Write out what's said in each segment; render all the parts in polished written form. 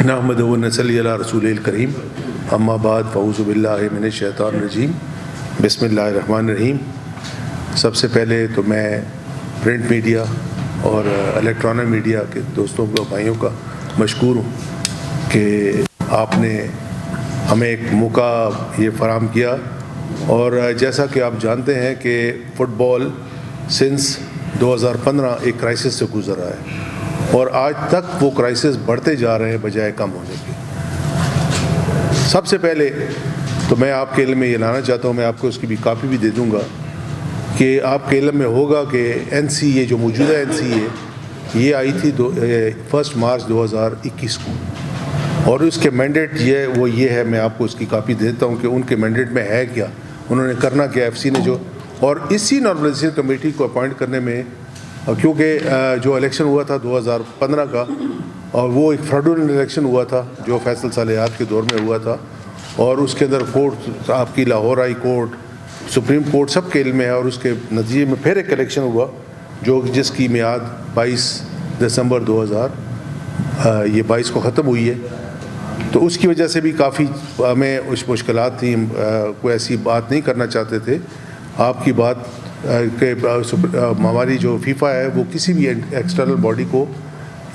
نحمدہ و نصلی علی رسول الکریم اما بعد فاعوذ باللہ من الشیطان الرجیم بسم اللہ الرحمن الرحیم۔ سب سے پہلے تو میں پرنٹ میڈیا اور الیکٹرانک میڈیا کے دوستوں کا بھائیوں کا مشکور ہوں کہ آپ نے ہمیں ایک موقع یہ فراہم کیا، اور جیسا کہ آپ جانتے ہیں کہ فٹ بال سنس 2015 ایک کرائسس سے گزر رہا ہے، اور آج تک وہ کرائسس بڑھتے جا رہے ہیں بجائے کم ہونے کے۔ سب سے پہلے تو میں آپ کے علم میں یہ لانا چاہتا ہوں، میں آپ کو اس کی بھی کاپی بھی دے دوں گا، کہ آپ کے علم میں ہوگا کہ این سی اے جو موجودہ این سی اے یہ آئی تھی 1 مارچ 2021 کو، اور اس کے مینڈیٹ یہ ہے، میں آپ کو اس کی کاپی دیتا ہوں کہ ان کے مینڈیٹ میں ہے کیا، انہوں نے کرنا کیا ایف سی نے جو، اور اسی نارملائزیشن کمیٹی کو اپوائنٹ کرنے میں، کیونکہ جو الیکشن ہوا تھا 2015 کا، اور وہ ایک فراڈولنٹ الیکشن ہوا تھا جو فیصل صالحات کے دور میں ہوا تھا، اور اس کے اندر کورٹ آپ کی Lahore high court, supreme court سب کے علم میں ہے، اور اس کے نتیجے میں پھر ایک الیکشن ہوا جس کی میعاد 22 دسمبر 2022 کو ختم ہوئی ہے۔ تو اس کی وجہ سے بھی کافی ہمیں اس مشکلات تھیں، کوئی ایسی بات نہیں کرنا چاہتے تھے آپ کی بات کہ ہماری جو فیفا ہے وہ کسی بھی ایکسٹرنل باڈی کو،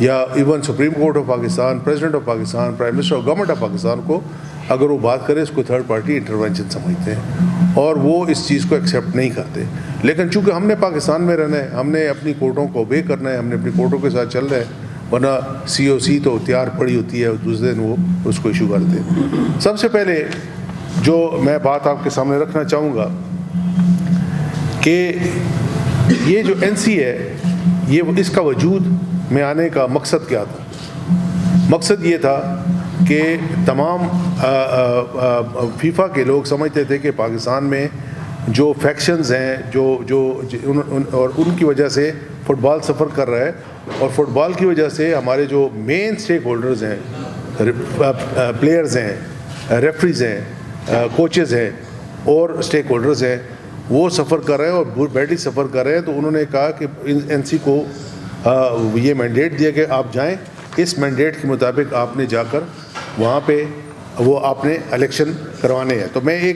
یا even supreme court of Pakistan, president of Pakistan, prime minister of government of Pakistan کو اگر وہ بات کرے اس کو تھرڈ پارٹی انٹرونشن سمجھتے ہیں، اور وہ اس چیز کو ایکسیپٹ نہیں کرتے۔ لیکن چونکہ ہم نے پاکستان میں رہنا ہے، ہم نے اپنی کورٹوں کو اوبے کرنا ہے، ہم نے اپنی کورٹوں کے ساتھ چل رہے ہیں، ورنہ سی او سی تو تیار پڑی ہوتی ہے، دوسرے دن وہ اس کو ایشو کرتے ہیں۔ سب سے پہلے جو میں بات آپ کے سامنے رکھنا چاہوں گا کہ یہ جو این سی ہے، یہ اس کا وجود میں آنے کا مقصد کیا تھا؟ مقصد یہ تھا کہ تمام فیفا کے لوگ سمجھتے تھے کہ پاکستان میں جو فیکشنز ہیں اور ان کی وجہ سے فٹ بال سفر کر رہا ہے، اور فٹ بال کی وجہ سے ہمارے جو مین اسٹیک ہولڈرز ہیں، پلیئرز ہیں، ریفریز ہیں، کوچز ہیں اور اسٹیک ہولڈرز ہیں، وہ سفر کر رہے ہیں اور بیٹری سفر کر رہے ہیں۔ تو انہوں نے کہا کہ این سی کو یہ مینڈیٹ دیا کہ آپ جائیں، اس مینڈیٹ کے مطابق آپ نے جا کر وہاں پہ وہ آپ نے الیکشن کروانے ہیں۔ تو میں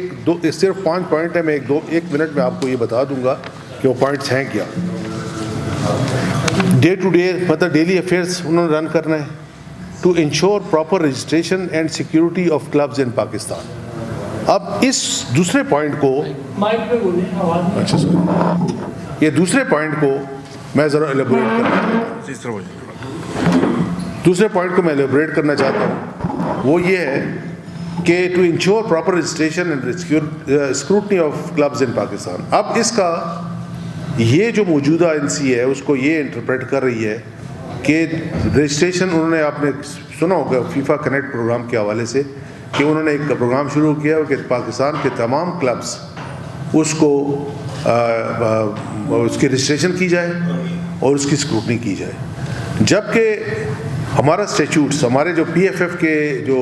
صرف 5 پوائنٹ ہے، میں ایک منٹ میں آپ کو یہ بتا دوں گا کہ وہ پوائنٹس ہیں کیا۔ ڈے ٹو ڈے مطلب ڈیلی افیئرس انہوں نے رن کرنا ہے، to ensure proper registration and security of clubs in Pakistan. اب اس دوسرے پوائنٹ کو یہ دوسرے پوائنٹ کو میں ذرا ایلیبوریٹ کرنا چاہتا ہوں، وہ یہ ہے کہ to ensure proper registration and scrutiny of clubs in Pakistan. اب اس کا یہ جو موجودہ این سی ہے اس کو یہ انٹرپریٹ کر رہی ہے کہ رجسٹریشن، انہوں نے آپ نے سنا ہوگا فیفا کنیکٹ پروگرام کے حوالے سے کہ انہوں نے ایک پروگرام شروع کیا کہ پاکستان کے تمام کلبز اس کو اس کی رجسٹریشن کی جائے اور اس کی اسکروٹنی کی جائے، جبکہ ہمارا اسٹیچوٹس، ہمارے جو پی ایف ایف کے جو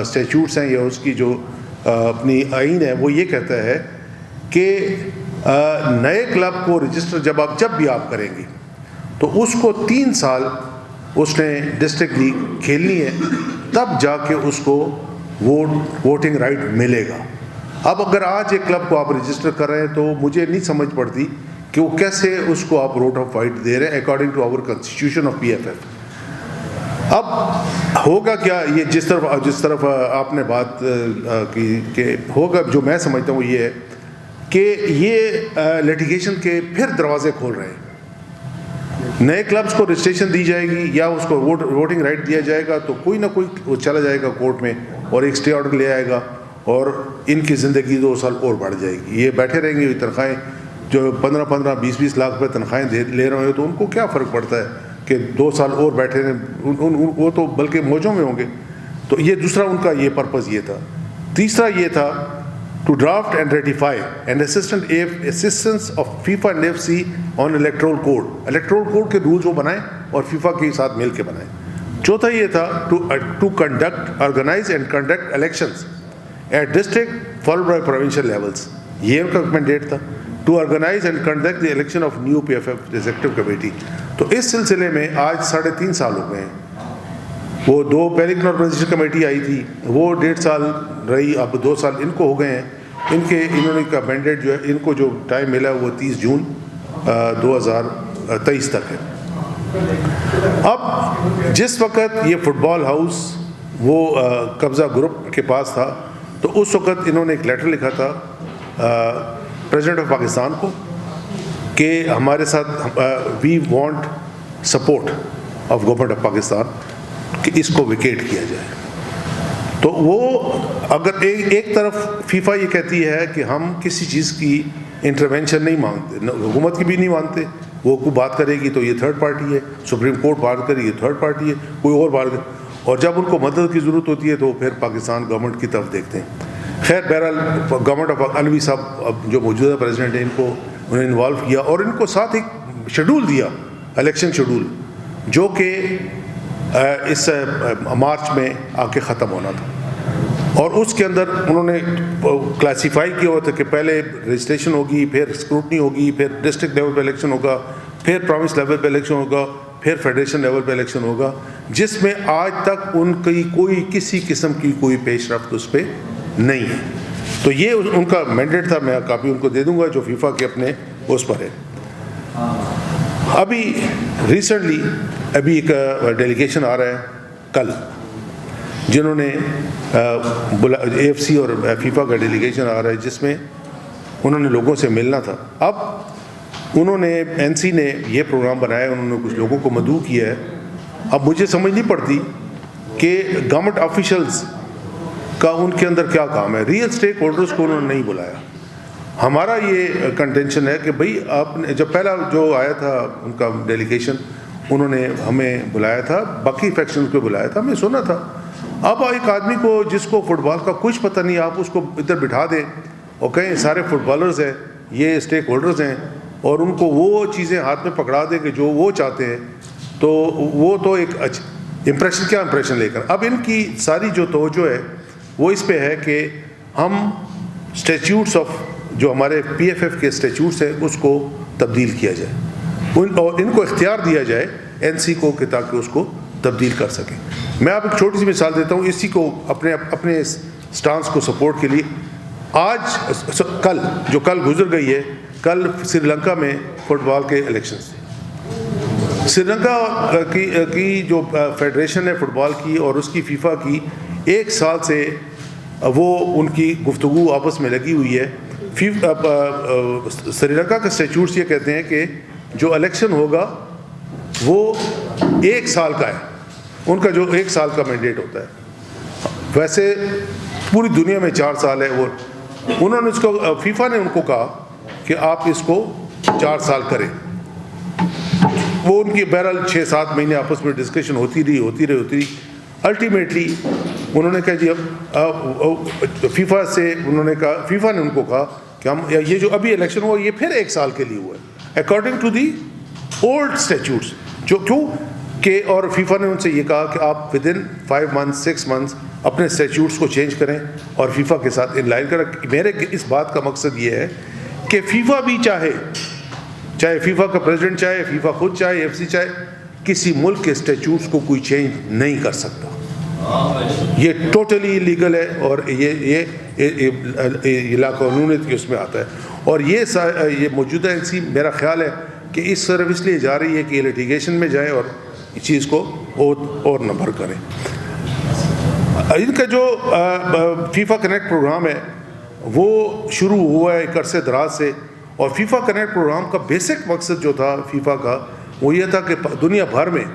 اسٹیچوٹس ہیں یا اس کی جو اپنی آئین ہے، وہ یہ کہتا ہے کہ نئے کلب کو رجسٹر جب بھی آپ کریں گے تو اس کو 3 سال اس نے ڈسٹرکٹ لیگ کھیلنی ہے، تب جا کے اس کو ووٹنگ رائٹ ملے گا۔ اب اگر آج ایک کلب کو آپ رجسٹر کر رہے ہیں تو مجھے نہیں سمجھ پڑتی کہ وہ کیسے اس کو آپ روٹ آف رائٹ دے رہے ہیں according to our constitution of P F F. اب ہوگا کیا، یہ جس طرف آپ نے بات کی کہ ہوگا، جو میں سمجھتا ہوں یہ ہے کہ یہ لیٹیگیشن کے پھر دروازے کھول رہے ہیں۔ نئے کلبز کو رجسٹریشن دی جائے گی یا اس کو ووٹنگ رائٹ دیا جائے گا تو کوئی نہ کوئی وہ چلا جائے گا کورٹ میں اور ایک اسٹے آرڈر لے آئے گا، اور ان کی زندگی 2 سال اور بڑھ جائے گی۔ یہ بیٹھے رہیں گے، تنخواہیں جو 15-15 20-20 لاکھ روپے تنخواہیں لے رہے ہیں، تو ان کو کیا فرق پڑتا ہے کہ 2 سال اور بیٹھے رہیں، وہ تو بلکہ موجوں میں ہوں گے۔ تو یہ دوسرا ان کا یہ پرپز یہ تھا۔ تیسرا یہ تھا to draft and ratify and assistance of FIFA and F C on electoral code. Electoral code کے رولز وہ بنائیں اور فیفا کے ساتھ مل کے بنائیں۔ چوتھا یہ تھا to conduct, organise and conduct elections at district followed by provincial levels. یہ ان کا مینڈیٹ تھا، to organise and conduct the election of new P F F executive committee. تو اس سلسلے میں آج 3.5 سال ہو گئے ہیں وہ 2 پہلے کی آرگنائزیشن کمیٹی آئی تھی، وہ 1.5 سال رہی، اب 2 سال ان کو ہو گئے ہیں. انہوں نے کا مینڈیٹ جو ہے، ان کو جو ٹائم ملا وہ 30 جون 2023 تک ہے. اب جس وقت یہ فٹ بال ہاؤس وہ قبضہ گروپ کے پاس تھا، تو اس وقت انہوں نے ایک لیٹر لکھا تھا پریزیڈنٹ آف پاکستان کو کہ ہمارے ساتھ we want support of government of Pakistan کہ اس کو ویکیٹ کیا جائے. تو وہ اگر ایک طرف فیفا یہ کہتی ہے کہ ہم کسی چیز کی انٹروینشن نہیں مانگتے، حکومت کی بھی نہیں مانتے، وہ کوئی بات کرے گی تو یہ تھرڈ پارٹی ہے، سپریم کورٹ بات کرے گی تھرڈ پارٹی ہے، کوئی اور بات، اور جب ان کو مدد کی ضرورت ہوتی ہے تو پھر پاکستان گورنمنٹ کی طرف دیکھتے ہیں. خیر بہرحال گورنمنٹ آف الوی صاحب اب جو موجودہ پریزیڈنٹ ہیں، انہیں انوالو کیا اور ان کو ساتھ ایک شیڈول دیا، الیکشن شیڈول، جو کہ اس مارچ میں آ کے ختم ہونا تھا. اور اس کے اندر انہوں نے کلاسیفائی کیا ہوا تھا کہ پہلے رجسٹریشن ہوگی، پھر اسکروٹنی ہوگی، پھر ڈسٹرکٹ لیول پہ الیکشن ہوگا، پھر پروونس لیول پہ الیکشن ہوگا، پھر فیڈریشن لیول پہ الیکشن ہوگا، جس میں آج تک ان کی کوئی کسی قسم کی کوئی پیش رفت اس پہ نہیں ہے. تو یہ ان کا مینڈیٹ تھا. میں کاپی ان کو دے دوں گا جو فیفا کے اپنے اس پر ہے. ابھی ریسنٹلی ایک ڈیلیگیشن آ رہا ہے کل، جنہوں نے اے ایف سی اور فیفا کا ڈیلیگیشن آ رہا ہے، جس میں انہوں نے لوگوں سے ملنا تھا. اب انہوں نے این سی نے یہ پروگرام بنایا، انہوں نے کچھ لوگوں کو مدعو کیا ہے. اب مجھے سمجھ نہیں پڑتی کہ گورنمنٹ آفیشلز کا ان کے اندر کیا کام ہے. ریئل اسٹیک ہولڈرز کو انہوں نے نہیں بلایا. ہمارا یہ کنٹینشن ہے کہ بھئی آپ نے جب پہلا جو آیا تھا ان کا ڈیلیگیشن، انہوں نے ہمیں بلایا تھا، باقی فیکشنز کو بلایا تھا، ہمیں سنا تھا. اب ایک آدمی کو جس کو فٹ بال کا کچھ پتہ نہیں، آپ اس کو ادھر بٹھا دیں اور کہیں سارے فٹ بالرز ہیں، یہ اسٹیک ہولڈرز ہیں، اور ان کو وہ چیزیں ہاتھ میں پکڑا دیں کہ جو وہ چاہتے ہیں، تو وہ تو ایک امپریشن، کیا امپریشن لے کر. اب ان کی ساری جو توجہ ہے وہ اس پہ ہے کہ ہم اسٹیچیوٹس آف جو ہمارے پی ایف ایف کے اسٹیچیوٹس ہیں اس کو تبدیل کیا جائے، اور ان کو اختیار دیا جائے این سی کو کہ تاکہ اس کو تبدیل کر سکیں. میں آپ ایک چھوٹی سی مثال دیتا ہوں اسی کو اپنے سٹانس کو سپورٹ کے لیے. آج کل گزر گئی ہے، کل سری لنکا میں فٹ بال کے الیکشنز تھے. سری لنکا کی جو فیڈریشن ہے فٹ بال کی اور اس کی فیفا کی 1 سال سے وہ ان کی گفتگو آپس میں لگی ہوئی ہے. سری لنکا کے اسٹیچیوٹس یہ کہتے ہیں کہ جو الیکشن ہوگا وہ 1 سال کا ہے، ان کا جو 1 سال کا مینڈیٹ ہوتا ہے. ویسے پوری دنیا میں 4 سال ہے. وہ انہوں نے اس کو، فیفا نے ان کو کہا کہ آپ اس کو 4 سال کریں. وہ ان کی بہرحال 6-7 مہینے آپس میں ڈسکشن ہوتی رہی. الٹیمیٹلی انہوں نے کہا جی اب فیفا سے انہوں نے کہا، فیفا نے ان کو کہا کہ ہم یہ جو ابھی الیکشن ہوا یہ پھر 1 سال کے لیے ہوا ہے اکارڈنگ ٹو دی اولڈ اسٹیچیوٹس. جو کیوں کہ، اور فیفا نے ان سے یہ کہا کہ آپ ود ان 5 months 6 months اپنے اسٹیچیوٹس کو چینج کریں اور فیفا کے ساتھ ان لائن کریں. میرے اس بات کا مقصد یہ ہے کہ فیفا بھی چاہے فیفا کا پریزیڈنٹ چاہے، فیفا خود چاہے، ایف سی چاہے، کسی ملک کے اسٹیچیوٹس کو کوئی چینج نہیں کر سکتا. یہ ٹوٹلی لیگل ہے اور یہ لاقانونیت کی اس میں آتا ہے. اور یہ موجودہ این سی میرا خیال ہے کہ اس طرف اس لیے جا رہی ہے کہ یہ لیٹیگیشن میں جائیں اور اس چیز کو اور نمبر کریں. ان کا جو فیفا کنیکٹ پروگرام ہے وہ شروع ہوا ہے ایک عرصے دراز سے. اور فیفا کنیکٹ پروگرام کا بیسک مقصد جو تھا فیفا کا وہ یہ تھا کہ دنیا بھر میں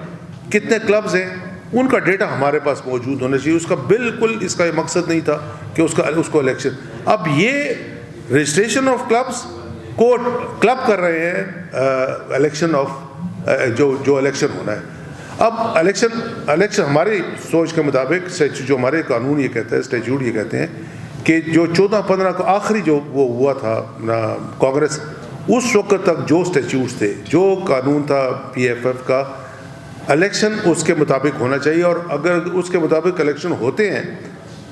کتنے کلبز ہیں ان کا ڈیٹا ہمارے پاس موجود ہونا چاہیے. اس کا بالکل اس کا یہ مقصد نہیں تھا کہ اس کو الیکشن. اب یہ رجسٹریشن آف کلبز کو کلب کر رہے ہیں الیکشن آف جو الیکشن ہونا ہے. اب الیکشن ہماری سوچ کے مطابق جو ہمارے قانون یہ کہتا ہے، اسٹیچیوٹ یہ کہتے ہیں کہ جو 14-15 کو آخری جو وہ ہوا تھا کانگریس، اس وقت تک جو اسٹیچیوٹس تھے، جو قانون تھا پی ایف ایف کا، الیکشن اس کے مطابق ہونا چاہیے. اور اگر اس کے مطابق الیکشن ہوتے ہیں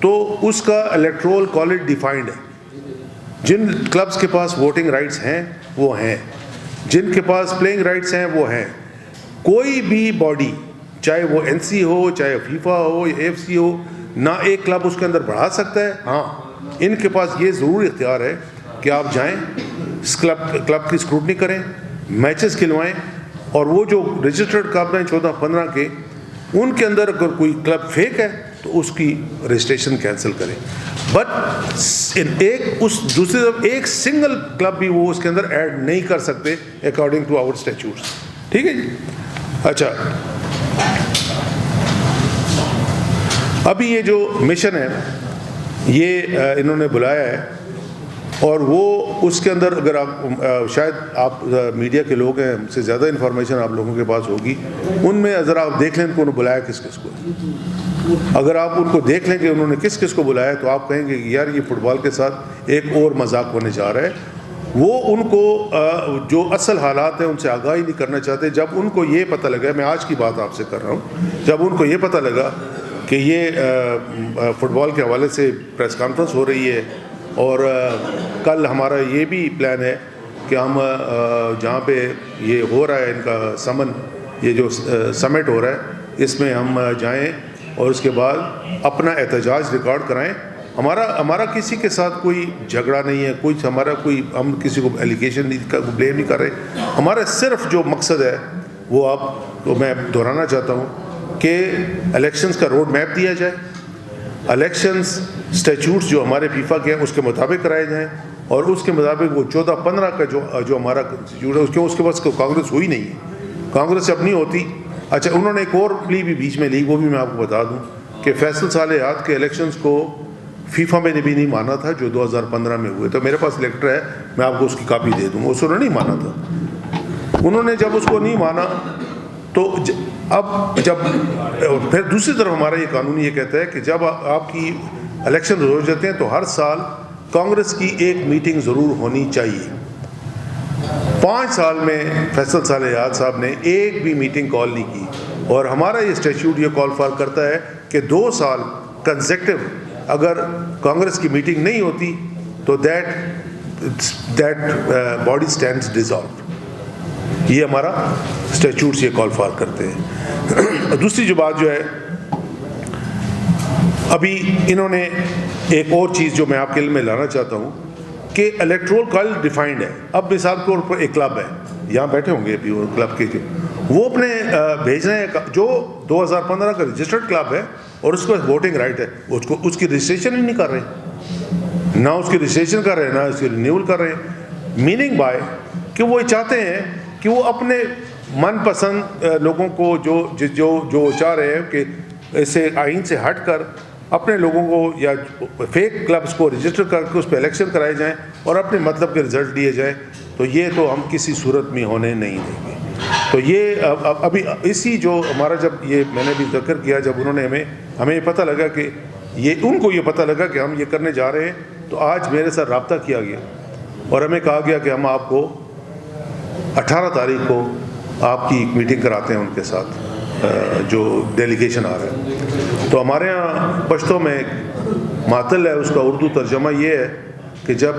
تو اس کا الیکٹرول کالج ڈیفائنڈ ہے. جن کلبز کے پاس ووٹنگ رائٹس ہیں وہ ہیں، جن کے پاس پلینگ رائٹس ہیں وہ ہیں. کوئی بھی باڈی چاہے وہ NC ہو, چاہے فیفا ہو یا AFC ہو, نہ ایک کلب اس کے اندر بڑھا سکتا ہے. ہاں ان کے پاس یہ ضرور اختیار ہے کہ آپ جائیں کلب کی اسکروٹنی کریں, میچز کھلوائیں, اور وہ جو رجسٹرڈ کلب ہیں 14-15 کے, ان کے اندر اگر کوئی کلب فیک ہے تو اس کی رجسٹریشن کینسل کریں. بٹ دوسری طرف ایک سنگل کلب بھی وہ اس کے اندر ایڈ نہیں کر سکتے اکارڈنگ ٹو آور اسٹیچوٹس. ٹھیک ہے جی. اچھا, ابھی یہ جو مشن ہے یہ انہوں نے بلایا ہے, اور وہ اس کے اندر اگر آپ شاید آپ میڈیا کے لوگ ہیں, ہم سے زیادہ انفارمیشن آپ لوگوں کے پاس ہوگی, ان میں ذرا آپ دیکھ لیں کہ انہوں نے بلایا کس کس کو. اگر آپ ان کو دیکھ لیں کہ انہوں نے کس کس کو بلایا تو آپ کہیں گے کہ یار یہ فٹ بال کے ساتھ ایک اور مذاق ہونے جا رہا ہے. وہ ان کو جو اصل حالات ہیں ان سے آگاہی نہیں کرنا چاہتے. جب ان کو یہ پتہ لگا, میں آج کی بات آپ سے کر رہا ہوں, جب ان کو یہ پتہ لگا کہ یہ فٹ بال کے حوالے سے پریس کانفرنس ہو رہی ہے, اور کل ہمارا یہ بھی پلان ہے کہ ہم جہاں پہ یہ ہو رہا ہے ان کا سمن, یہ جو سمٹ ہو رہا ہے, اس میں ہم جائیں اور اس کے بعد اپنا احتجاج ریکارڈ کرائیں. ہمارا کسی کے ساتھ کوئی جھگڑا نہیں ہے, ہم کسی کو ایلیگیشن نہیں, بلیم نہیں کر رہے. ہمارا صرف جو مقصد ہے وہ آپ کو میں دہرانا چاہتا ہوں کہ الیکشنز کا روڈ میپ دیا جائے, الیکشنز اسٹیچوٹس جو ہمارے فیفا کے ہیں اس کے مطابق کرائے جائیں, اور اس کے مطابق وہ 14-15 کا جو ہمارا کنسٹیٹیوٹ ہے اس کے پاس کانگریس ہوئی نہیں ہے, کانگریس اب نہیں ہوتی. اچھا, انہوں نے ایک اور پلی بھی بیچ میں لی, وہ بھی میں آپ کو بتا دوں کہ فیصل صالحات کے الیکشنز کو فیفا میں نے بھی نہیں مانا تھا جو 2015 میں ہوئے. تو میرے پاس لیٹر ہے, میں آپ کو اس کی کاپی دے دوں گا. اس انہوں نے نہیں مانا تھا. انہوں نے جب اس کو نہیں مانا تو اب جب پھر دوسری طرف ہمارا یہ قانون یہ کہتا ہے کہ جب آپ کی الیکشن ہو جاتے ہیں تو ہر سال کانگریس کی ایک میٹنگ ضرور ہونی چاہیے. 5 سال میں فیصل صالحات صاحب نے ایک بھی میٹنگ کال نہیں کی, اور ہمارا یہ اسٹیچوٹ یہ کال فار کرتا ہے کہ 2 سال کنزیکٹو اگر کانگریس کی میٹنگ نہیں ہوتی تو دیٹ باڈی اسٹینڈز ڈیزالوڈ. یہ ہمارا اسٹیچوٹس یہ کال فار کرتے ہیں. دوسری جو بات جو ہے, ابھی انہوں نے ایک اور چیز جو میں آپ کے علم میں لانا چاہتا ہوں کہ الیکٹرول کالج ڈیفائنڈ ہے. اب مثال کے طور پر ایک کلب ہے, یہاں بیٹھے ہوں گے ابھی وہ کلب کے, وہ اپنے بھیج رہے ہیں جو 2015 کا رجسٹرڈ کلب ہے اور اس کو ووٹنگ رائٹ ہے, اس کی رجسٹریشن ہی نہیں کر رہے, نہ اس کی رجسٹریشن کر رہے ہیں نہ اس کی رینیول کر رہے ہیں. میننگ بائی کہ وہ چاہتے ہیں کہ وہ اپنے من پسند لوگوں کو جو چاہ رہے ہیں کہ اسے آئین سے ہٹ کر اپنے لوگوں کو یا فیک کلبز کو رجسٹر کر کے اس پہ الیکشن کرائے جائیں اور اپنے مطلب کے رزلٹ دیے جائیں, تو یہ تو ہم کسی صورت میں ہونے نہیں دیں گے. تو یہ ابھی اسی جو ہمارا جب یہ میں نے بھی ذکر کیا, جب انہوں نے ہمیں یہ پتہ لگا کہ ان کو یہ پتہ لگا کہ ہم یہ کرنے جا رہے ہیں, تو آج میرے ساتھ رابطہ کیا گیا اور ہمیں کہا گیا کہ ہم آپ کو 18 تاریخ کو آپ کی ایک میٹنگ کراتے ہیں ان کے ساتھ جو ڈیلیگیشن آ رہا ہے. تو ہمارے ہاں پشتو میں معطل ہے, اس کا اردو ترجمہ یہ ہے کہ جب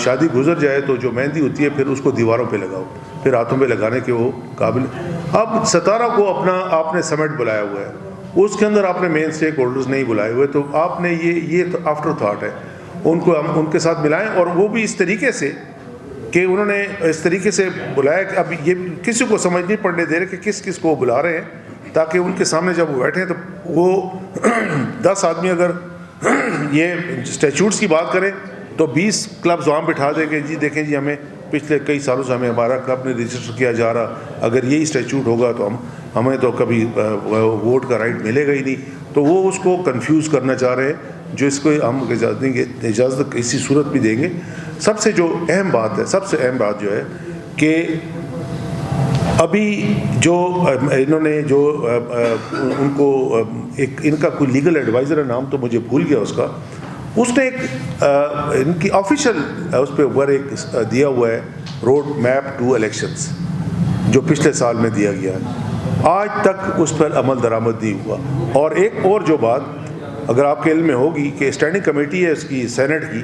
شادی گزر جائے تو جو مہندی ہوتی ہے پھر اس کو دیواروں پہ لگاؤ, پھر ہاتھوں پہ لگانے کے وہ قابل. اب 17 کو اپنا آپ نے سمٹ بلایا ہوا ہے, اس کے اندر آپ نے مین اسٹیک ہولڈرز نہیں بلائے ہوئے, تو آپ نے یہ آفٹر تھاٹ ہے, ان کو ہم ان کے ساتھ ملائیں. اور وہ بھی اس طریقے سے کہ انہوں نے اس طریقے سے بلایا کہ اب یہ کسی کو سمجھ نہیں پڑنے دے رہے کہ کس کس کو بلا رہے ہیں, تاکہ ان کے سامنے جب وہ بیٹھیں تو وہ 10 آدمی اگر یہ اسٹیچوٹس کی بات کریں تو 20 کلبز وہاں بٹھا دیں گے, جی دیکھیں جی ہمیں پچھلے کئی سالوں سے ہمارا کلب نہیں رجسٹر کیا جا رہا, اگر یہی اسٹیچوٹ ہوگا تو ہمیں تو کبھی ووٹ کا رائٹ ملے گا ہی نہیں. تو وہ اس کو کنفیوز کرنا چاہ رہے ہیں, جو اس کو ہم اجازت دیں گے, اجازت اسی صورت بھی دیں گے. سب سے جو اہم بات ہے, سب سے اہم بات جو ہے کہ ابھی جو انہوں نے جو ان کو ایک ان کا کوئی لیگل ایڈوائزر ہے, نام تو مجھے بھول گیا اس کا, اس نے ایک ان کی آفیشیل اس پہ اوپر ایک دیا ہوا ہے روڈ میپ ٹو الیکشنز, جو پچھلے سال میں دیا گیا ہے. آج تک اس پر عمل درآمد نہیں ہوا. اور ایک اور جو بات اگر آپ کے علم میں ہوگی کہ اسٹینڈنگ کمیٹی ہے اس کی سینٹ کی,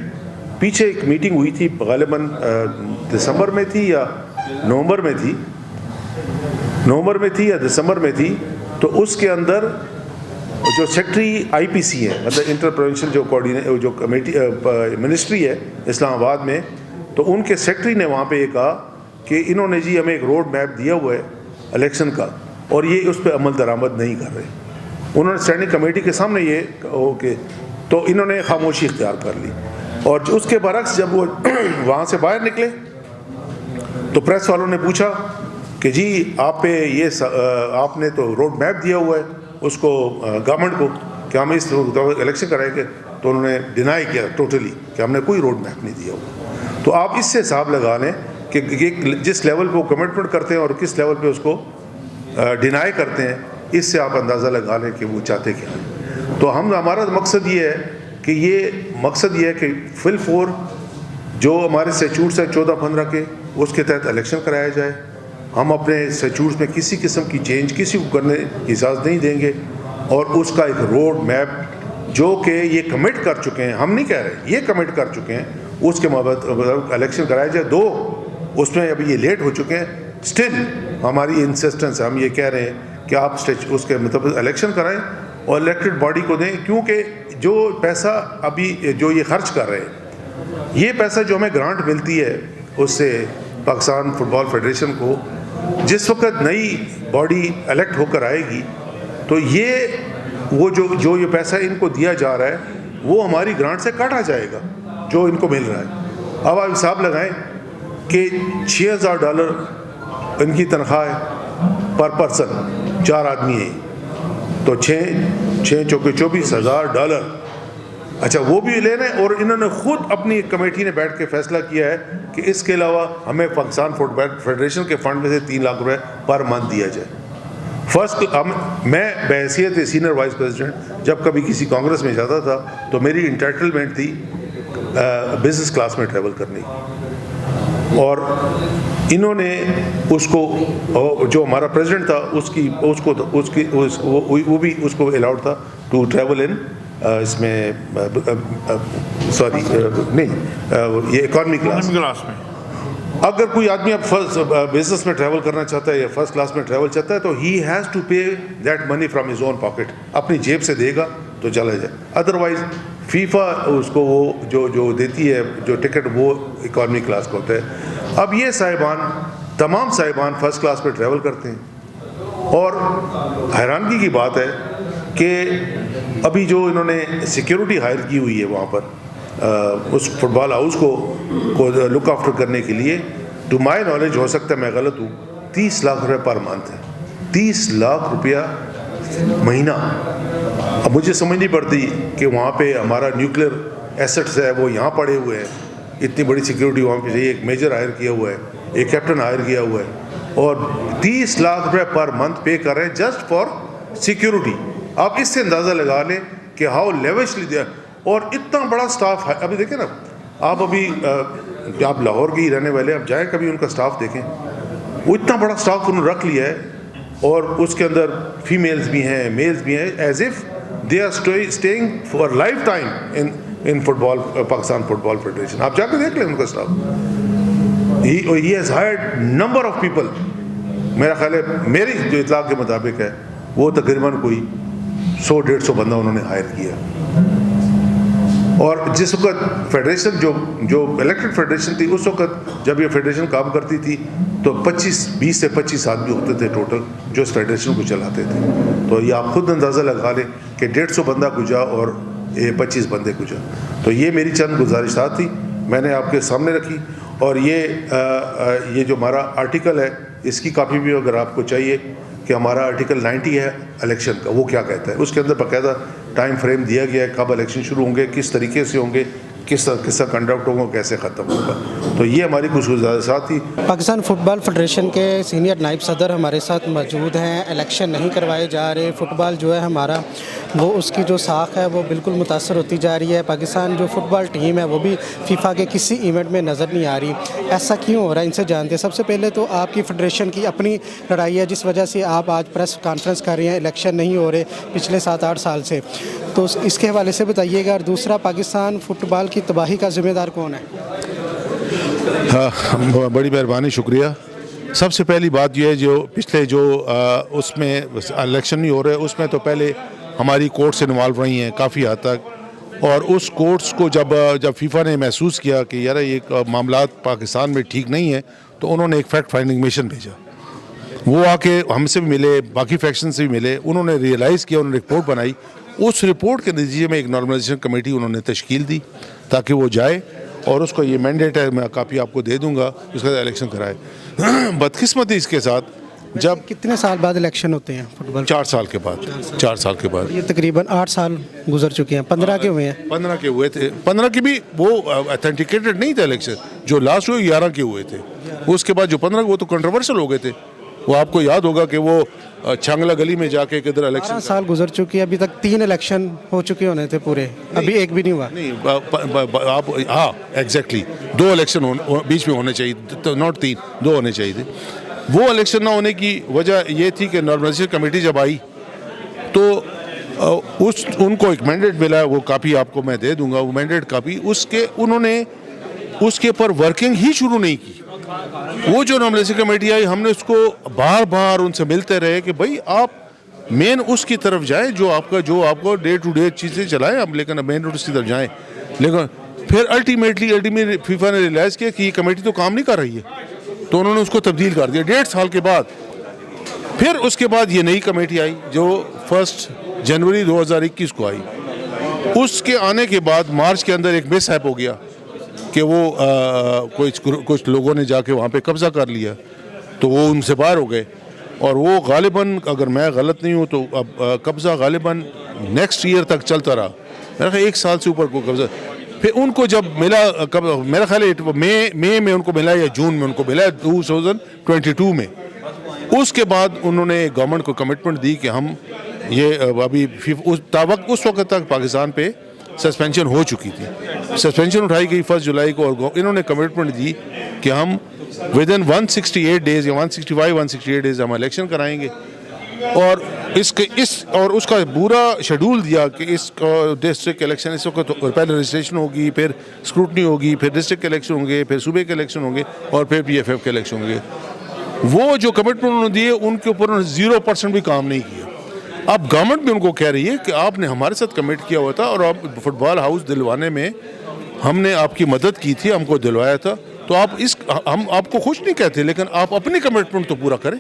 پیچھے ایک میٹنگ ہوئی تھی غالباً دسمبر میں تھی یا نومبر میں تھی یا دسمبر میں تھی, تو اس کے اندر جو سیکٹری آئی پی سی ہے, مطلب انٹر پروونشل جو کمیٹی منسٹری ہے اسلام آباد میں, تو ان کے سیکٹری نے وہاں پہ یہ کہا کہ انہوں نے جی ہمیں ایک روڈ میپ دیا ہوا ہے الیکشن کا اور یہ اس پہ عمل درآمد نہیں کر رہے. انہوں نے اسٹینڈنگ کمیٹی کے سامنے یہ کہ تو انہوں نے خاموشی اختیار کر لی. اور اس کے برعکس جب وہ وہاں سے باہر نکلے تو پریس والوں نے پوچھا کہ جی آپ پہ یہ آپ نے تو روڈ میپ دیا ہوا ہے اس کو گورنمنٹ کو کہ ہم اس الیکشن کرائیں گے, تو انہوں نے ڈینائی کیا ٹوٹلی کہ ہم نے کوئی روڈ میپ نہیں دیا ہوا. تو آپ اس سے حساب لگا لیں کہ جس لیول پہ وہ کمٹمنٹ کرتے ہیں اور کس لیول پہ اس کو ڈینائی کرتے ہیں, اس سے آپ اندازہ لگا لیں کہ وہ چاہتے کیا ہیں. تو ہمارا مقصد یہ ہے کہ یہ ہے کہ فل فور جو ہمارے اسٹیچوٹس ہیں 14-15 کے, اس کے تحت الیکشن کرایا جائے. ہم اپنے اسٹیچوٹس میں کسی قسم کی چینج کسی کو کرنے کی اجازت نہیں دیں گے, اور اس کا ایک روڈ میپ جو کہ یہ کمٹ کر چکے ہیں, ہم نہیں کہہ رہے, یہ کمٹ کر چکے ہیں, اس کے مطابق الیکشن کرایا جائے. اس میں ابھی یہ لیٹ ہو چکے ہیں, اسٹل ہماری انسسٹنس ہے, ہم یہ کہہ رہے ہیں کہ آپ اس کے مطابق الیکشن کرائیں اور الیکٹڈ باڈی کو دیں, کیونکہ جو پیسہ ابھی جو یہ خرچ کر رہے ہیں, یہ پیسہ جو ہمیں گرانٹ ملتی ہے اس سے پاکستان فٹ بال فیڈریشن کو, جس وقت نئی باڈی الیکٹ ہو کر آئے گی تو وہ جو یہ پیسہ ان کو دیا جا رہا ہے وہ ہماری گرانٹ سے کاٹا جائے گا جو ان کو مل رہا ہے. اب آپ حساب لگائیں کہ $6,000 ان کی تنخواہ ہے پر پرسن, 4 آدمی ہیں تو 6 چوکے $24,000. اچھا وہ بھی لے رہے ہیں, اور انہوں نے خود اپنی کمیٹی نے بیٹھ کے فیصلہ کیا ہے کہ اس کے علاوہ ہمیں پاکستان فٹ بال فیڈریشن کے فنڈ میں سے $3 لاکھ پر منتھ دیا جائے. میں بحیثیت سینئر وائس پریزیڈنٹ جب کبھی کسی کانگریس میں جاتا تھا تو میری انٹائٹلمنٹ تھی بزنس کلاس میں ٹریول کرنے کی, اور انہوں نے اس کو جو ہمارا پریزیڈنٹ تھا وہ بھی اس کو الاؤڈ تھا ٹو ٹریول ان اس میں سوری نہیں یہ اکانومی کلاس میں. اگر کوئی آدمی اب بزنس میں ٹریول کرنا چاہتا ہے یا فرسٹ کلاس میں ٹریول چاہتا ہے تو he has to pay that money from his own pocket, اپنی جیب سے دے گا تو چلا جائے. ادروائز فیفا اس کو وہ جو دیتی ہے جو ٹکٹ وہ اکانومی کلاس کا ہوتا ہے. اب یہ تمام صاحبان فرسٹ کلاس میں ٹریول کرتے ہیں, اور حیرانگی کی بات ہے کہ ابھی جو انہوں نے سیکیورٹی ہائر کی ہوئی ہے وہاں پر اس فٹ بال ہاؤس کو لک آفٹر کرنے کے لیے, ٹو مائی نالج, ہو سکتا ہے میں غلط ہوں, $30 لاکھ پر منتھ ہے, $30 لاکھ مہینہ. اب مجھے سمجھ نہیں پڑتی کہ وہاں پہ ہمارا نیوکلیئر ایسٹس ہے وہ یہاں پڑے ہوئے ہیں, اتنی بڑی سیکیورٹی وہاں پہ چاہیے, ایک میجر ہائر کیا ہوا ہے, ایک کیپٹن ہائر کیا ہوا ہے, اور $30 لاکھ پر منتھ پے کر رہے ہیں جسٹ فار سیکیورٹی. آپ اس سے اندازہ لگا لیں کہ ہاؤ لیوشلی دیا, اور اتنا بڑا سٹاف ہے. ابھی دیکھیں نا آپ آپ لاہور کے ہی رہنے والے, آپ جائیں کبھی ان کا سٹاف دیکھیں, وہ اتنا بڑا سٹاف انہوں نے رکھ لیا ہے, اور اس کے اندر فیمیلز بھی ہیں میلز بھی ہیں, as if they are staying for life time in football Pakistan football federation. آپ جا کے دیکھ لیں ان کا staff. He has hired number of people. میرا خیال ہے میری جو اطلاع کے مطابق ہے وہ تقریباً کوئی 100-150 بندہ انہوں نے ہائر کیا. اور جس وقت فیڈریشن جو الیکٹڈ فیڈریشن تھی, اس وقت جب یہ فیڈریشن کام کرتی تھی تو 20 سے 25 آدمی ہوتے تھے ٹوٹل جو اس فیڈریشن کو چلاتے تھے. تو یہ آپ خود اندازہ لگا لیں کہ 150 بندہ کجا اور 25 بندے کجا. تو یہ میری چند گزارشات تھی, میں نے آپ کے سامنے رکھی. اور یہ جو ہمارا آرٹیکل ہے اس کی کاپی بھی اگر آپ کو چاہیے کہ ہمارا آرٹیکل 90 ہے الیکشن کا, وہ کیا کہتا ہے, اس کے اندر باقاعدہ ٹائم فریم دیا گیا ہے کب الیکشن شروع ہوں گے, کس طریقے سے ہوں گے, کس طرح کنڈکٹ ہوگا, کیسے ختم ہوگا. تو یہ ہماری کچھ گزارشات تھی. پاکستان فٹ بال فیڈریشن کے سینئر نائب صدر ہمارے ساتھ موجود ہیں. الیکشن نہیں کروائے جا رہے, فٹ بال جو ہے ہمارا وہ اس کی جو ساکھ ہے وہ بالکل متاثر ہوتی جا رہی ہے. پاکستان جو فٹ بال ٹیم ہے وہ بھی فیفا کے کسی ایونٹ میں نظر نہیں آ رہی. ایسا کیوں ہو رہا ہے, ان سے جانتے ہیں. سب سے پہلے تو آپ کی فیڈریشن کی اپنی لڑائی ہے جس وجہ سے آپ آج پریس کانفرنس کر رہے ہیں, الیکشن نہیں ہو رہے پچھلے 7-8 سال سے, تو اس کے حوالے سے بتائیے گا. اور دوسرا, پاکستان فٹ بال کی تباہی کا ذمہ دار کون ہے؟ ہاں, بڑی مہربانی, شکریہ. سب سے پہلی بات یہ ہے جو پچھلے جو اس میں الیکشن نہیں ہو رہے اس میں تو پہلے ہماری کورٹس انوالو رہی ہیں کافی حد تک, اور اس کورٹس کو جب فیفا نے محسوس کیا کہ یار یہ معاملات پاکستان میں ٹھیک نہیں ہیں تو انہوں نے ایک فیکٹ فائنڈنگ مشن بھیجا. وہ آ کے ہم سے بھی ملے, باقی فیکشن سے بھی ملے, انہوں نے ریئلائز کیا, انہوں نے رپورٹ بنائی. اس رپورٹ کے نتیجے میں ایک نارملائزیشن کمیٹی انہوں نے تشکیل دی تاکہ وہ جائے, اور اس کا یہ مینڈیٹ ہے, میں کاپی آپ کو دے دوں گا, اس کا الیکشن کرائے. بدقسمتی اس کے ساتھ جب کتنے سال بعد الیکشن ہوتے ہیں فٹ بال؟ 4 سال کے بعد, 4 سال کے بعد. یہ تقریباً 8 سال گزر چکے ہیں, 15 کے ہوئے ہیں. 15 کے ہوئے تھے, 15 کے بھی وہ اتھینٹیکیٹڈ نہیں تھے الیکشن, جو لاسٹ ہوئے 11 کے ہوئے تھے. اس کے بعد جو 15 وہ تو کنٹروورشل ہو گئے تھے. وہ آپ کو یاد ہوگا کہ وہ چھانگلا گلی میں جا کے کدھر الیکشن 12 سال گزر چکی ہے, ابھی تک 3 الیکشن ہو چکے ہونے تھے پورے, ابھی ایک بھی نہیں ہوا. نہیں آپ, ہاں ایگزیکٹلی 2 الیکشن بیچ میں ہونے چاہیے, ناٹ 3, 2 ہونے چاہیے تھے. وہ الیکشن نہ ہونے کی وجہ یہ تھی کہ نارملائزیشن کمیٹی جب آئی تو ان کو ایک مینڈیٹ ملا, وہ کاپی آپ کو میں دے دوں گا, وہ مینڈیٹ کاپی, انہوں نے اس کے پر ورکنگ ہی شروع نہیں کی. وہ جو نارملائزیشن کمیٹی آئی, ہم نے اس کو بار بار ان سے ملتے رہے کہ بھائی آپ مین اس کی طرف جائیں جو آپ کو ڈے ٹو ڈے چیزیں چلائیں آپ, لیکن مین روڈ اس کی طرف جائیں. لیکن پھر الٹیمیٹلی فیفا نے ریئلائز کیا کہ یہ کمیٹی تو کام نہیں کر رہی ہے, تو انہوں نے اس کو تبدیل کر دیا 1.5 سال کے بعد. پھر اس کے بعد یہ نئی کمیٹی آئی جو 1 جنوری 2021 کو آئی. اس کے آنے کے بعد مارچ کے اندر ایک مس ہیپ ہو گیا کہ وہ کچھ لوگوں نے جا کے وہاں پہ قبضہ کر لیا, تو وہ ان سے باہر ہو گئے. اور وہ غالباً اگر میں غلط نہیں ہوں تو اب قبضہ غالباً نیکسٹ ایئر تک چلتا رہا, میرا خیال 1 سال سے اوپر کو قبضہ. پھر ان کو جب ملا, میرا خیال ہے مئی میں ان کو ملا یا جون میں ان کو ملا 2022 میں. اس کے بعد انہوں نے گورنمنٹ کو کمٹمنٹ دی کہ ہم یہ ابھی اس وقت تک پاکستان پہ سسپینشن ہو چکی تھی, سسپینشن اٹھائی گئی 1 جولائی کو, اور انہوں نے کمٹمنٹ دی کہ ہم ودن 168 ڈیز یا 168 ڈیز ہم الیکشن کرائیں گے. اور اس کا پورا شیڈول دیا کہ اس ڈسٹرکٹ الیکشن اس وقت پہلے رجسٹریشن ہوگی, پھر اسکروٹنی ہوگی, پھر ڈسٹرکٹ الیکشن ہوں گے, پھر صوبے کے الیکشن ہوں گے, اور پھر PFF کے الیکشن ہوں گے. وہ جو کمٹمنٹ انہوں نے دیے ان کے اوپر 0% بھی کام نہیں کیا. اب گورنمنٹ بھی ان کو کہہ رہی ہے کہ آپ نے ہمارے ساتھ کمٹ کیا ہوا تھا, اور آپ فٹ بال ہاؤس دلوانے میں ہم نے آپ کی مدد کی تھی, ہم کو دلوایا تھا, تو ہم آپ کو خوش نہیں کہتے, لیکن آپ اپنی کمٹمنٹ تو پورا کریں.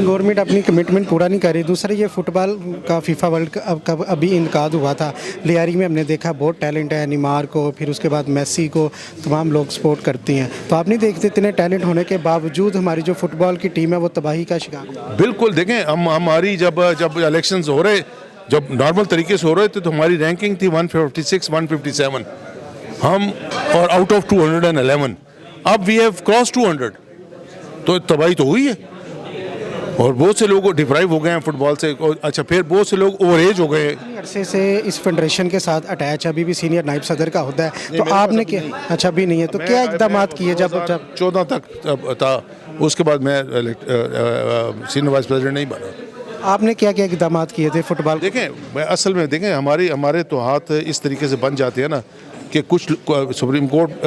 گورنمنٹ اپنی کمٹمنٹ پورا نہیں کر رہی. دوسرا یہ فٹ بال کا فیفا ورلڈ کپ ابھی انعقاد ہوا تھا, لیاری میں ہم نے دیکھا بہت ٹیلنٹ ہے, نیمار کو, پھر اس کے بعد میسی کو تمام لوگ سپورٹ کرتی ہیں. تو آپ نہیں دیکھتے اتنے ٹیلنٹ ہونے کے باوجود ہماری جو فٹ بال کی ٹیم ہے وہ تباہی کا شکار ہے؟ بالکل, دیکھیں ہماری جب الیکشنز ہو رہے, جب نارمل طریقے سے ہو رہے تھے تو ہماری رینکنگ تھی 156 157 ہم, اور آؤٹ آف 211. اب وی ہیو کراس 200, تو تباہی تو ہوئی ہے, اور بہت سے لوگ ڈپرائیو ہو گئے ہیں فٹ بال سے. اچھا, پھر بہت سے لوگ اوور ایج ہو گئے. عرصے سے اس فیڈریشن کے ساتھ اٹیچ, ابھی بھی سینئر نائب صدر کا عہدہ ہے, تو آپ نے کیا, اچھا بھی نہیں ہے, تو کیا اقدامات کیے جب 14 تک تھا, اس کے بعد میں سینئر وائس پریزیڈنٹ نہیں بنا. آپ نے کیا کیا اقدامات کیے تھے فٹ بال؟ دیکھیں اصل میں دیکھیں ہمارے تو ہاتھ اس طریقے سے بن جاتے ہیں نا کہ کچھ سپریم کورٹ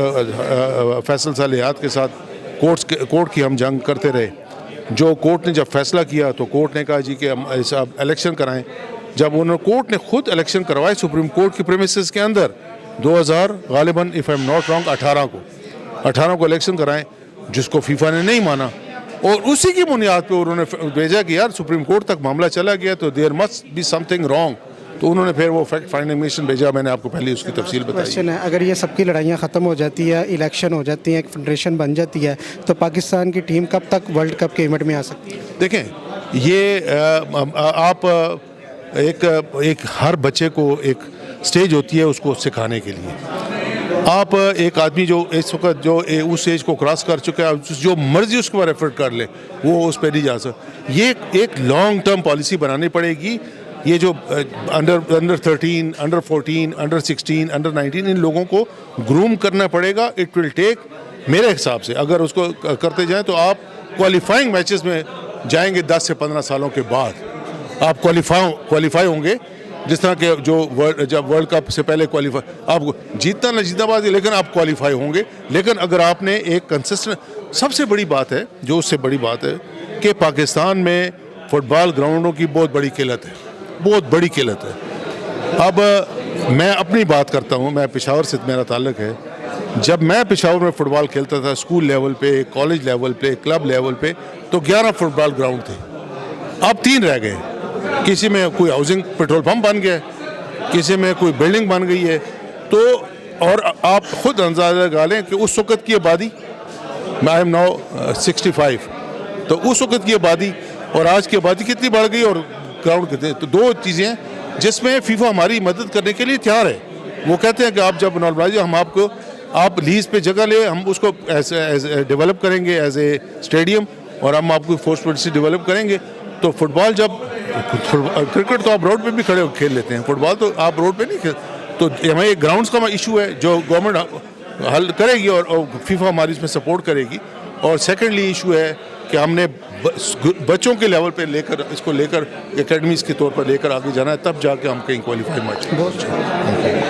فیصل صالحات کے ساتھ کورٹ کی ہم جنگ کرتے رہے. جو کورٹ نے جب فیصلہ کیا تو کورٹ نے کہا جی کہ ہم الیکشن کرائیں. جب کورٹ نے خود الیکشن کروائے سپریم کورٹ کی پریمیسز کے اندر 2000 غالباً if I am not wrong 18 کو الیکشن کرائیں, جس کو فیفا نے نہیں مانا, اور اسی کی بنیاد پہ انہوں نے بھیجا کہ یار سپریم کورٹ تک معاملہ چلا گیا تو there must be something wrong, تو انہوں نے پھر وہ فیکٹ فائنڈنگ مشن بھیجا. میں نے آپ کو پہلے اس کی تفصیل بتائی ہے. اگر یہ سب کی لڑائیاں ختم ہو جاتی ہے, الیکشن ہو جاتی ہیں, ایک فیڈریشن بن جاتی ہے, تو پاکستان کی ٹیم کب تک ورلڈ کپ کے ایونٹ میں آ سکتی ہے؟ دیکھیں یہ آپ ایک ہر بچے کو ایک سٹیج ہوتی ہے اس کو سکھانے کے لیے. آپ ایک آدمی جو اس وقت جو اس ایج کو کراس کر چکا ہے, جو مرضی اس کے اوپر ایفرٹ کر لے, وہ اس پہ نہیں جا سکتا. یہ ایک لانگ ٹرم پالیسی بنانی پڑے گی. یہ جو انڈر 13, انڈر 14, انڈر 16, انڈر 19 ان لوگوں کو گروم کرنا پڑے گا. اٹ ول ٹیک, میرے حساب سے اگر اس کو کرتے جائیں تو آپ کوالیفائنگ میچز میں جائیں گے 10 سے 15 سالوں کے بعد آپ کوالیفائی ہوں گے. جس طرح کہ جب ورلڈ کپ سے پہلے کوالیفائی, آپ جیتنا نہ جیتنا بات ہے, لیکن آپ کوالیفائی ہوں گے. لیکن اگر آپ نے ایک کنسسٹنٹ سب سے بڑی بات ہے جو اس سے بڑی بات ہے کہ پاکستان میں فٹ بال گراؤنڈوں کی بہت بڑی قلت ہے, بہت بڑی قلت ہے. اب میں اپنی بات کرتا ہوں, میں پشاور سے میرا تعلق ہے. جب میں پشاور میں فٹ بال کھیلتا تھا اسکول لیول پہ, کالج لیول پہ, کلب لیول پہ, تو 11 فٹ بال گراؤنڈ تھے. اب 3 رہ گئے. کسی میں کوئی ہاؤسنگ پیٹرول پمپ بن گیا, کسی میں کوئی بلڈنگ بن گئی ہے. تو اور آپ خود اندازہ لگا لیں کہ اس وقت کی آبادی, آئی ایم ناؤ 65, تو اس وقت کی آبادی اور آج کی آبادی کتنی بڑھ گئی اور گراؤنڈ کتنے. تو 2 چیزیں ہیں جس میں فیفا ہماری مدد کرنے کے لیے تیار ہے. وہ کہتے ہیں کہ آپ جب نارملائز ہم آپ کو آپ لیز پہ جگہ لیں, ہم اس کو ڈیولپ کریں گے ایز اے اسٹیڈیم, اور ہم آپ کو فورس سے ڈیولپ کریں گے. تو فٹ بال جب کرکٹ تو آپ روڈ پہ بھی کھڑے ہو کھیل لیتے ہیں, فٹ بال تو آپ روڈ پہ نہیں کھیل. تو ہمیں ایک گراؤنڈس کا ایشو ہے جو گورنمنٹ حل کرے گی اور فیفا ہماری اس میں سپورٹ کرے گی. اور سیکنڈلی ایشو ہے کہ ہم نے بچوں کے لیول پہ لے کر اس کو لے کر اکیڈمیز کے طور پر لے کر آگے جانا ہے, تب جا کے ہم کہیں کوالیفائی میچ.